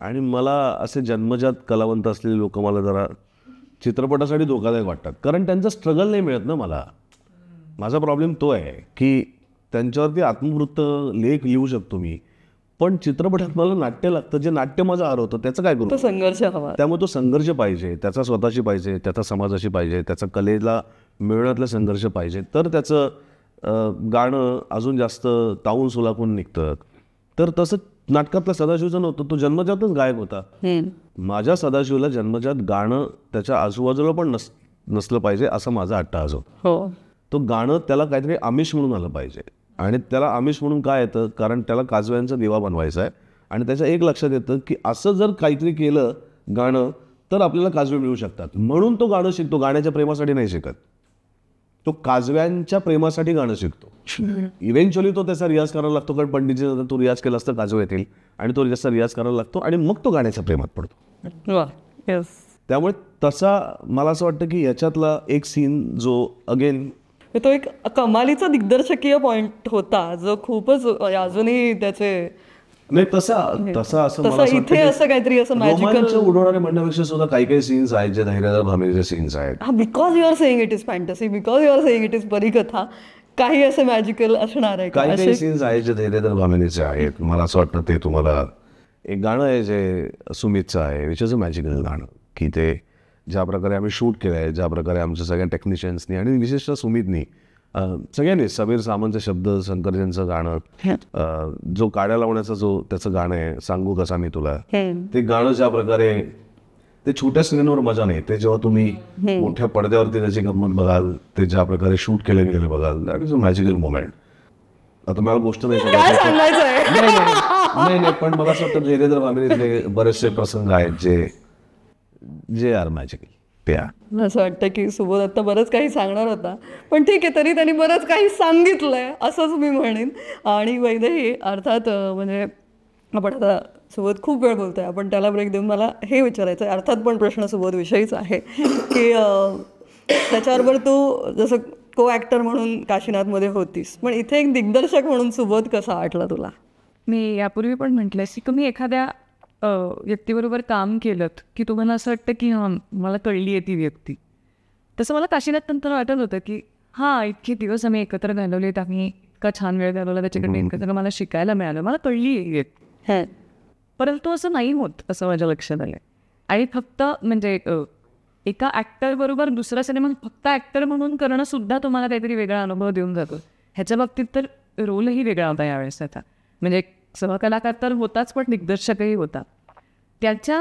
आणि मला असे जन्मजात कलावंत असलेले लोक मला जरा चित्रपटासाठी धोकादायक वाटतात, कारण त्यांचा स्ट्रगल नाही मिळत ना मला. माझा प्रॉब्लेम तो आहे की त्यांच्यावरती आत्मवृत्त लेख लिहू शकतो मी, पण चित्रपटात मला नाट्य लागतं, जे नाट्य माझं हरवतं त्याचं काय करू? तो संघर्ष हवा. त्यामुळे तो संघर्ष पाहिजे, त्याचा स्वतःशी पाहिजे, त्याचा समाजाशी पाहिजे, त्याचा कलेला मिळवण्यातला संघर्ष पाहिजे, तर त्याचं गाणं अजून जास्त तावून सुलाखून निघतं. तर तसं नाटकातला सदाशिवचं नव्हतं, तो जन्मजातच गायक होता. माझ्या सदाशिवला जन्मजात गाणं त्याच्या आजूबाजूला पण नसलं पाहिजे असं माझा अट्टाहास होता. हो, तो गाणं त्याला काहीतरी आमिष म्हणून आलं पाहिजे, आणि त्याला आमिष म्हणून काय येतं, कारण त्याला काजव्यांचा दिवा बनवायचा आहे, आणि त्याच्या एक लक्षात येतं की असं जर काहीतरी केलं गाणं तर आपल्याला काजवे मिळू शकतात, म्हणून तो गाणं शिकतो. गाण्याच्या प्रेमासाठी नाही शिकत, तो काजव्यांच्या प्रेमासाठी गाणं शिकतो. इव्हेंच्युअली तो त्याचा रियाज करायला लागतो, कारण पंडितजी तो रियाज केला असता काजवे येतील, आणि तो त्याचा रियाज करायला लागतो, आणि मग तो गाण्याच्या प्रेमात पडतो. वा, येस. त्यामुळे तसा मला असं वाटतं की याच्यातला एक सीन जो अगेन तो एक कमालीचा दिग्दर्शकीय पॉइंट होता, जो खूपच अजूनही त्याचे नाही तसा असं मला असं इथे असं काहीतरी असं मॅजिकल उडवणारे म्हणण्यापेक्षा सुद्धा काही काही सीन्स आहेत जे धैर्यधर भामीचे सीन्स आहेत. हा, because you are saying it is fantasy, because you are saying it is परीकथा, काही असं मॅजिकल असणार आहे का? काही सीन्स आहेत जे धैर्यधर भामीचे आहेत. मला असं वाटतं ते तुम्हाला एक गाणं आहे जे सुमितचं आहे, विच इज अ मॅजिकल गाणं, की ते ज्या प्रकारे आम्ही शूट केलं आहे, ज्या प्रकारे आमच्या सगळ्या टेक्निशियन्सनी आणि विशेषतः सुमितनी सगळ्यांनी, समीर सामंतचे शब्द, शंकरजींचं गाणं, जो काड्या लावण्याचा जो त्याचं गाणं आहे सांगू कसा मी तुला, ते गाणं ज्या प्रकारे ते छोट्या स्क्रीनवर मजा नाही, ते जेव्हा तुम्ही मोठ्या पडद्यावरती त्याची गंमत बघाल, ते ज्या प्रकारे शूट केले गेले बघाल, that is a magical moment. आता मला गोष्ट नाही पण मला असं वाटतं धैर्यधर भामीतले बरेचसे प्रसंग आहेत जे आर मॅजिकल. प्या. असं वाटतं की सुबोध आत्ता बरंच काही सांगणार होता, पण ठीक आहे, तरी त्यांनी बरंच काही सांगितलंय असंच मी म्हणेन. आणि वैदेही अर्थात म्हणजे आपण आता सुबोध खूप वेळ बोलतोय, आपण त्याला ब्रेक देऊन मला हे विचारायचं आहे, अर्थात पण प्रश्न सुबोध विषयीच आहे की त्याच्याबरोबर तू जसं को ॲक्टर म्हणून काशीनाथमध्ये होतीस, पण इथे एक दिग्दर्शक म्हणून सुबोध कसा वाटला तुला? मी यापूर्वी पण म्हटलं की तुम्ही एखाद्या व्यक्तीबरोबर काम केलं की तुम्हाला असं वाटतं की हां मला कळली आहे ती व्यक्ती. तसं मला काशीनाथ नंतर वाटत होतं की हां इतके दिवस आम्ही एकत्र घालवलेत, आम्ही इतका छान वेळ घालवला त्याच्याकडे, एकत्र मला शिकायला मिळालं, मला कळली आहे ही व्यक्ती. हां, परंतु असं नाही होत असं माझ्या लक्षात आलं. आणि फक्त म्हणजे एका ॲक्टरबरोबर दुसरा सिनेमा फक्त ॲक्टर म्हणून करणं सुद्धा तुम्हाला काहीतरी वेगळा अनुभव देऊन जातो. ह्याच्या बाबतीत तर रोलही वेगळा होता यावेळेस आता. म्हणजे सहकलाकार तर होताच, पण दिग्दर्शकही होता. त्याच्या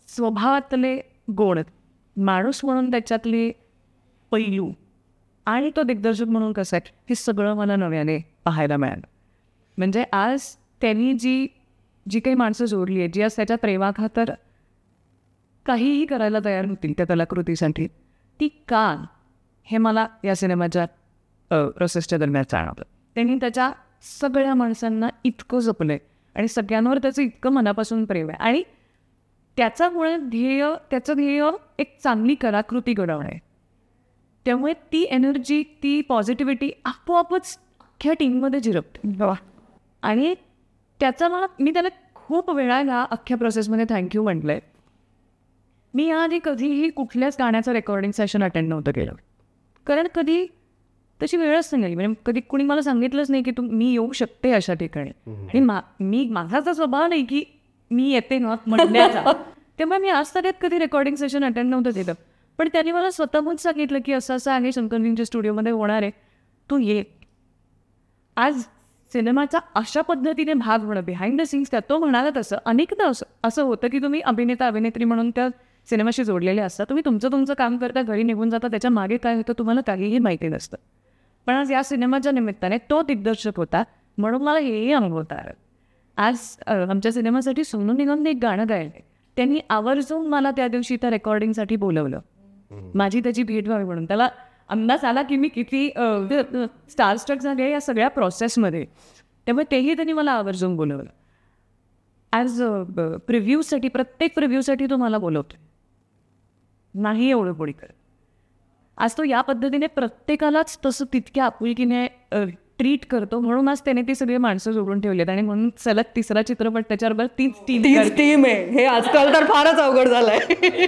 स्वभावातले गुण, माणूस म्हणून त्याच्यातले पैलू आणि तो दिग्दर्शक म्हणून कसा आहे हे सगळं मला नव्याने पाहायला मिळालं. म्हणजे आज त्यांनी जी काही माणसं जोडली आहेत, जी आज त्याच्या प्रेमाखातर काहीही करायला तयार होतील त्या कलाकृतीसाठी, ती का हे मला या सिनेमाच्या प्रोसेसच्या दरम्यान जाणवलं. त्यांनी त्याच्या सगळ्या माणसांना इतकं जपलं आहे आणि सगळ्यांवर त्याचं इतकं मनापासून प्रेम आहे. आणि त्याच्यामुळे त्याचं ध्येय एक चांगली कलाकृती घडवणं आहे. त्यामुळे ती एनर्जी, ती पॉझिटिव्हिटी आपोआपच अख्ख्या टीममध्ये झिरपते. आणि त्याचा मी त्याला खूप वेळा अख्ख्या प्रोसेसमध्ये थँक्यू म्हटलं आहे. मी याआधी कधीही कुठल्याच गाण्याचं रेकॉर्डिंग सेशन अटेंड नव्हतं केलं, कारण कधी तशी वेळच नाही. म्हणजे कधी कुणी मला सांगितलंच नाही की मी येऊ शकते अशा ठिकाणी. आणि माझाचा स्वभाव नाही की मी येते ना म्हणण्याचा. त्यामुळे मी आज तरी कधी रेकॉर्डिंग सेशन अटेंड नव्हतं केलं. पण त्यांनी मला स्वतःहूनच सांगितलं की असं असं आहे, शंकरजींच्या स्टुडिओमध्ये होणार आहे, तू ये. आज सिनेमाचा अशा पद्धतीने भाग होणं, बिहाइंड द सीन्स, तो म्हणाला तसं अनेकदा असं होतं की तुम्ही अभिनेता अभिनेत्री म्हणून त्या सिनेमाशी जोडलेले असता, तुम्ही तुमचं काम करता, घरी निघून जाता, त्याच्या मागे काय होतं तुम्हाला काहीही माहिती नसतं. पण आज या सिनेमाच्या निमित्ताने तो दिग्दर्शक होता म्हणून मला हेही अनुभवता आलं. आज आमच्या सिनेमासाठी सोनू निगमने एक गाणं गायलं, त्यांनी आवर्जून मला त्या दिवशी त्या रेकॉर्डिंगसाठी बोलवलं, माझी त्याची भेट व्हावी म्हणून. त्याला अंदाज आला की मी किती स्टारस्ट्रक झाले या सगळ्या प्रोसेसमध्ये, त्यामुळे तेही त्यांनी मला आवर्जून बोलवलं. ॲज प्रिव्ह्यूसाठी, प्रत्येक प्रिव्ह्यूसाठी तो मला बोलवतो, नाही एवढं कोणी करत. आज तो या पद्धतीने प्रत्येकालाच तसं तितक्या आपुलकीने ट्रीट करतो. म्हणून आज त्याने ती सगळी माणसं जोडून ठेवली आणि म्हणून सलग तिसरा चित्रपट त्याच्याबरोबर तीच टीम आहे. हे आजकाल तर फारच अवघड झालंय.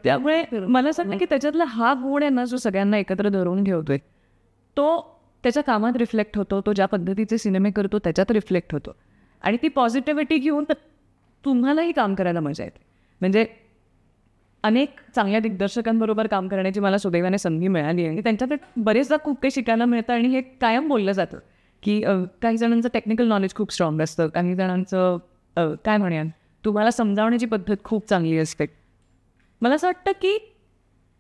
त्यामुळे मला असं वाटतं की त्याच्यातला हा गुण आहे ना, जो सगळ्यांना एकत्र धरून ठेवतोय, तो त्याच्या कामात रिफ्लेक्ट होतो, तो ज्या पद्धतीचे सिनेमे करतो त्याच्यात रिफ्लेक्ट होतो. आणि ती पॉझिटिव्हिटी घेऊन तुम्हालाही काम करायला मजा येते. म्हणजे अनेक चांगल्या दिग्दर्शकांबरोबर काम करण्याची मला सुदैवाने संधी मिळाली आणि त्यांच्याकडे बरेचदा खूप काही शिकायला मिळतं. आणि हे कायम बोललं जातं की काही जणांचं टेक्निकल नॉलेज खूप स्ट्रॉंग असतं, काही जणांचं काय म्हणूया तुम्हाला समजावण्याची पद्धत खूप चांगली असते. मला असं वाटतं की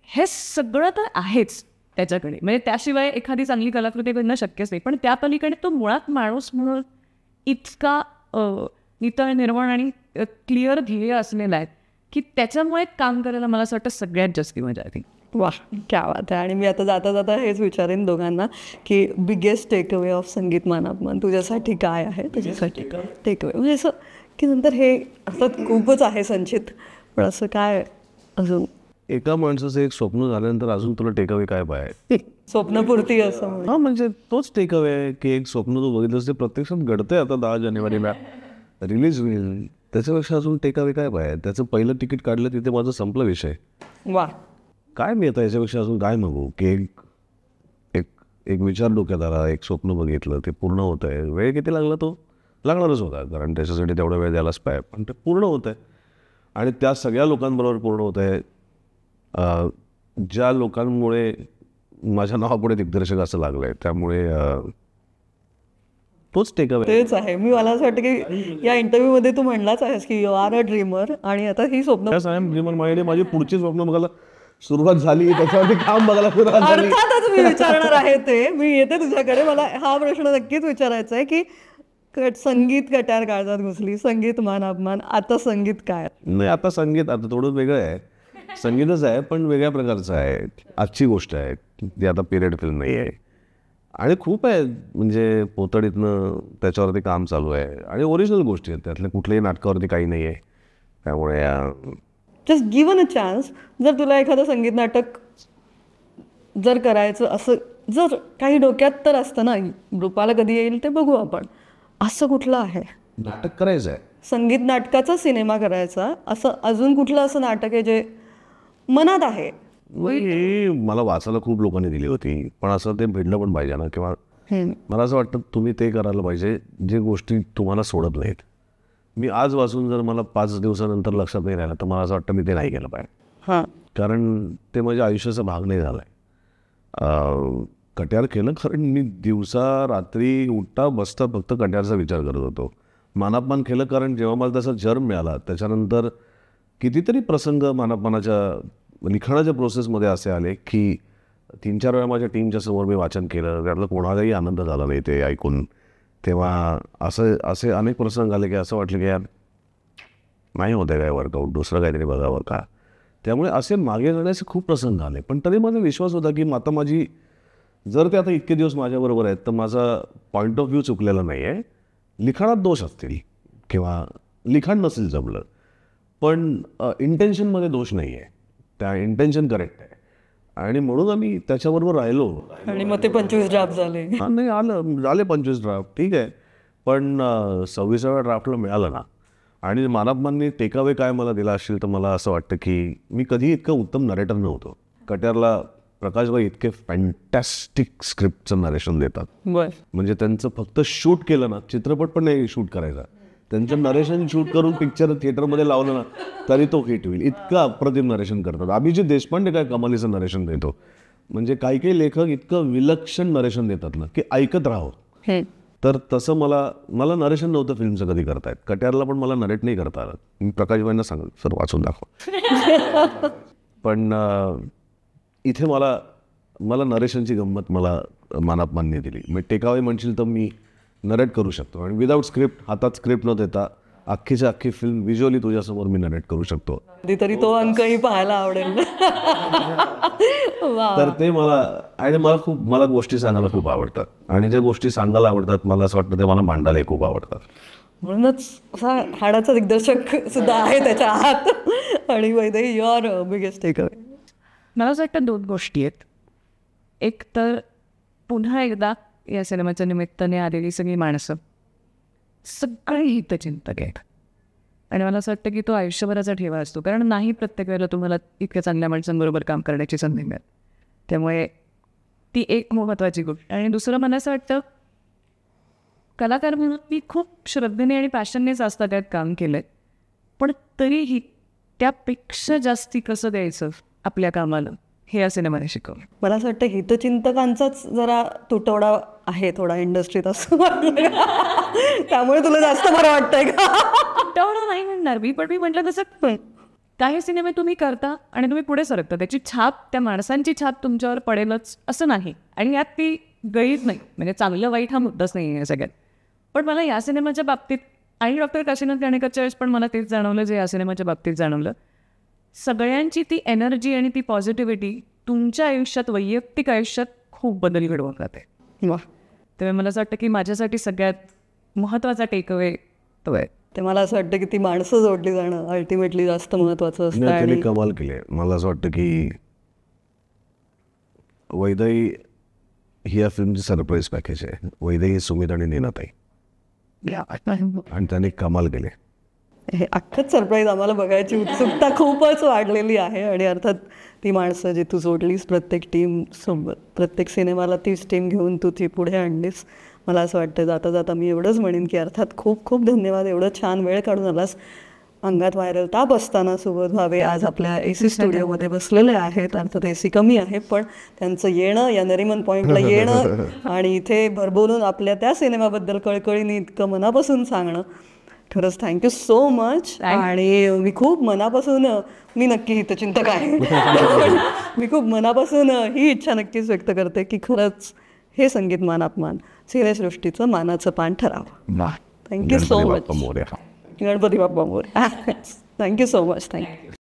हे सगळं तर आहेच त्याच्याकडे, म्हणजे त्याशिवाय एखादी चांगली कलाकृती करणं शक्यच नाही. पण त्या पलीकडे तो मुळात माणूस म्हणून इतका नितळ, निर्मळ आणि क्लिअर ध्येय असलेला आहे की त्याच्यामुळे काम करायला मला असं वाटतं सगळ्यात जास्ती मजा येते. वा, क्या बात आहे. आणि मी आता जाता जाता हेच विचारेन दोघांना की बिगेस्ट टेकअवे ऑफ संगीत मान अपमान तुझ्यासाठी काय आहे? तुझ्यासाठी टेकअवे म्हणजे असं की नंतर हे असं खूपच आहे संचित, पण असं काय अजून एका माणसाचं एक स्वप्न झाल्यानंतर अजून तुला टेकअवे काय पाहिजे? स्वप्नपूर्ती असं म्हणून. हां, म्हणजे तोच टेकअवे आहे की एक स्वप्न तू बघितलंस ते प्रत्यक्षात घडतंय. आता 10 जानेवारीला रिलीज होईल, त्याच्यापेक्षा अजून टेकअवे काय पाहिजे? त्याचं पहिलं तिकीट काढलं तिथे माझं संपला विषय. वा, काय मी आता याच्यापेक्षा अजून काय मागू? की एक विचार डोक्यात आला, एक स्वप्न बघितलं, ते पूर्ण होत आहे. वेळ किती लागला? तो लागणारच होता, कारण त्याच्यासाठी तेवढा वेळ द्यायलाच पाहिजे. पण ते पूर्ण होत आहे आणि त्या सगळ्या लोकांबरोबर पूर्ण होत आहे ज्या लोकांमुळे माझ्या नावापुढे दिग्दर्शक असं लागलं आहे. त्यामुळे तोच टेकअवे तेच आहे. मला असं वाटतं की या इंटरव्ह्यूमध्ये तू म्हणलाच आहेस की यू आर अ ड्रीमर आणि आता ही स्वप्न ड्रीमर माझी पुढची स्वप्न बघायला सुरुवात झाली, त्याच्यावरती काम बघायला सुरुवात झाली. अर्थातच मी विचारणार आहे ते. मी येते तुझ्याकडे. मला हा प्रश्न नक्कीच विचारायचा आहे की संगीत कट्यार काळजात घुसली, संगीत मान अपमान, आता संगीत काय? नाही, आता संगीत आता थोडं वेगळं आहे. संगीतच आहे पण वेगळ्या प्रकारचं आहे. आजची गोष्ट आहे ती, आता पिरियड फिल्म नाही आहे. आणि खूप आहे म्हणजे पोतडीतनं त्याच्यावरती काम चालू आहे आणि ओरिजिनल गोष्टी आहेत, त्यातल्या कुठल्याही नाटकावरती काही नाही आहे. त्यामुळे जस्ट गिवन अ चान्स. जर तुला एखादं संगीत नाटक जर करायचं असं जर काही डोक्यात तर असतं ना, रूपाला कधी येईल ते बघू आपण, असं कुठलं आहे नाटक करायचं आहे, संगीत नाटकाचा सिनेमा करायचा, असं अजून कुठलं असं नाटक आहे जे मनात आहे? हे मला वाचायला खूप लोकांनी दिली होती पण असं ते भेटलं पण पाहिजे ना. किंवा मला असं वाटतं तुम्ही ते करायला पाहिजे जे गोष्टी तुम्हाला सोडत नाहीत. मी आज वाचून जर मला 5 दिवसानंतर लक्षात नाही राहिलं तर मला असं वाटतं मी ते नाही केलं पाहिजे. हां, कारण ते माझ्या आयुष्याचा भाग नाही झाला आहे. कट्यार केलं कारण मी दिवसा रात्री उठता बसता फक्त कट्यारचा विचार करत होतो. मानापमान केलं कारण जेव्हा मला त्याचा जन्म मिळाला त्याच्यानंतर कितीतरी प्रसंग मानापमानाच्या लिखाणाच्या प्रोसेसमध्ये असे आले की 3-4 वेळा माझ्या टीमच्या समोर मी वाचन केलं, त्यातलं कोणालाही आनंद झाला नाही ते ऐकून. तेव्हा असे अनेक प्रसंग आले की असं वाटलं की यार नाही होतं काय वर्कआउट, दुसरं काहीतरी बघावं का. त्यामुळे असे मागे जाण्याचे खूप प्रसंग आले पण तरी माझा विश्वास होता की आता माझी जर ते आता इतके दिवस माझ्याबरोबर आहेत तर माझा पॉईंट ऑफ व्ह्यू चुकलेला नाही आहे. लिखाणात दोष असतील किंवा लिखाण नसेल जमलं पण इंटेन्शनमध्ये दोष नाही आहे, त्या इंटेन्शन करेक्ट आहे आणि म्हणून आम्ही त्याच्याबरोबर राहिलो. आणि मग ते 25 ड्राफ्ट झाले. हां नाही झाले 25 ड्राफ्ट ठीक आहे पण 26व्या ड्राफ्टला मिळालं ना. आणि मानापमाननी टेकावे काय मला दिला असेल तर मला असं वाटतं की मी कधी इतकं उत्तम नरेटर नव्हतो. कट्यारला प्रकाशभाई इतके फॅन्टॅस्टिक स्क्रिप्टचं नरेशन देतात. बर, म्हणजे त्यांचं फक्त शूट केलं ना, चित्रपट पण नाही शूट करायचा, त्यांचं नरेशन शूट करून पिक्चर थिएटरमध्ये लावलं ना तरी तो हिट होईल, इतकं अप्रतिम नरेशन करतात. अभिजित देशपांडे काय कमालीचं नरेशन देतो. म्हणजे काही काही लेखक इतकं विलक्षण नरेशन देतात ना की ऐकत राहो. तर तसं मला नरेशन नव्हतं फिल्मचं कधी करता येत. कट्यारला पण मला नरेट नाही करता आलं. मी प्रकाशभाईंना सांगेल सर वाचून दाखवा. पण इथे मला नरेशनची गंमत मला मानापमानने दिली. मी टेकावे म्हणशील तर मी नरेट करू शकतो आणि विदाऊट स्क्रिप्ट, हातात स्क्रिप्ट न देता अख्खीच्या अख्खी फिल्म व्हिज्युअली तुझ्यासमोर मी नरेट करू शकतो. कधीतरी तो अंकही पाहायला आवडेल. तर ते मला गोष्टी सांगायला खूप आवडतात आणि ज्या गोष्टी सांगायला आवडतात मला असं वाटतं ते मला मांडायला खूप आवडतात. म्हणूनच असा हाडाचा दिग्दर्शक सुद्धा आहे त्याच्या हात. आणि वैदेही युअर बिगेस्ट टेकअवे. मला असं वाटतं 2 गोष्टी आहेत. एक तर पुन्हा एकदा या सिनेमाच्या निमित्ताने आलेली सगळी माणसं सगळे हितचिंतक आहेत आणि मला असं वाटतं की तो आयुष्यभराचा ठेवा असतो. कारण नाही प्रत्येक वेळेला तुम्हाला इतक्या चांगल्या माणसांबरोबर काम करण्याची संधी मिळेल. त्यामुळे ती एक महत्त्वाची गोष्ट. आणि दुसरं मला असं वाटतं कलाकार म्हणून मी खूप श्रद्धेने आणि पॅशननेच असतात त्यात काम केलं आहे पण तरीही त्यापेक्षा जास्ती कसं द्यायचं आपल्या कामाला हे या सिनेमाने शिकवलं. मला असं वाटतं हितचिंतकांचाच जरा तुटवडा आहे थोडा इंडस्ट्रीत असं वाटलं. त्यामुळे तुला जास्त बरं वाटतंय का? तुटवडा नाही म्हणणार मी पण मी म्हटलं तसं काही सिनेमे तुम्ही करता आणि तुम्ही पुढे सरकता, त्याची छाप त्या माणसांची छाप तुमच्यावर पडेलच असं नाही. आणि यात ती गैर नाही म्हणजे चांगलं वाईट हा मुद्दाच नाही आहे या सगळ्यात. पण मला या सिनेमाच्या बाबतीत आणि डॉक्टर काशीनाथ घाणेकरच्या वेळेस पण मला तेच जाणवलं जे या सिनेमाच्या बाबतीत जाणवलं. सगळ्यांची ती एनर्जी आणि ती पॉझिटिव्हिटी तुमच्या आयुष्यात वैयक्तिक आयुष्यात खूप बदल घडवून जाते. वा, त्यामुळे मला असं वाटतं की माझ्यासाठी सगळ्यात महत्त्वाचा टेकअवे तो आहे. ते मला असं वाटतं की ती माणसं जोडली जाणं अल्टिमेटली जास्त महत्त्वाचं असतं. त्यांनी आणि कमाल केले. मला असं वाटतं की वैदेही ही या फिल्मची सरप्राईज पॅकेज आहे. वैदेही, सुमित आणि नीनाताई आणि त्यांनी कमाल केले. हे अख्खंच सरप्राईज आम्हाला बघायची उत्सुकता खूपच वाढलेली आहे. आणि अर्थात ती माणसं जी तू जोडलीस प्रत्येक टीम सोबत, प्रत्येक सिनेमाला तीच टीम घेऊन तू ती पुढे आणलीस. मला असं वाटतं जाता जाता मी एवढंच म्हणेन की अर्थात खूप खूप धन्यवाद. एवढं छान वेळ काढून आलास. अंगात व्हायरल ताप असताना सुबोध भावे आज आपल्या AC स्टुडिओमध्ये बसलेले आहेत. अर्थात AC कमी आहे पण त्यांचं येणं, या नरिमन पॉईंटला येणं आणि इथे भरभरून आपल्या त्या सिनेमाबद्दल कळकळीने इतकं मनापासून सांगणं, खरंच थँक्यू सो मच. आणि मी खूप मनापासून, मी नक्की हितचिंतक आहे मी खूप मनापासून ही इच्छा नक्कीच व्यक्त करते की खरंच हे संगीत मानापमान सिनेसृष्टीचं मानाचं पान ठरावं. Thank you so much. मोरया. गणपती बाप्पा मोरया. Thank you so much. थँक्यू.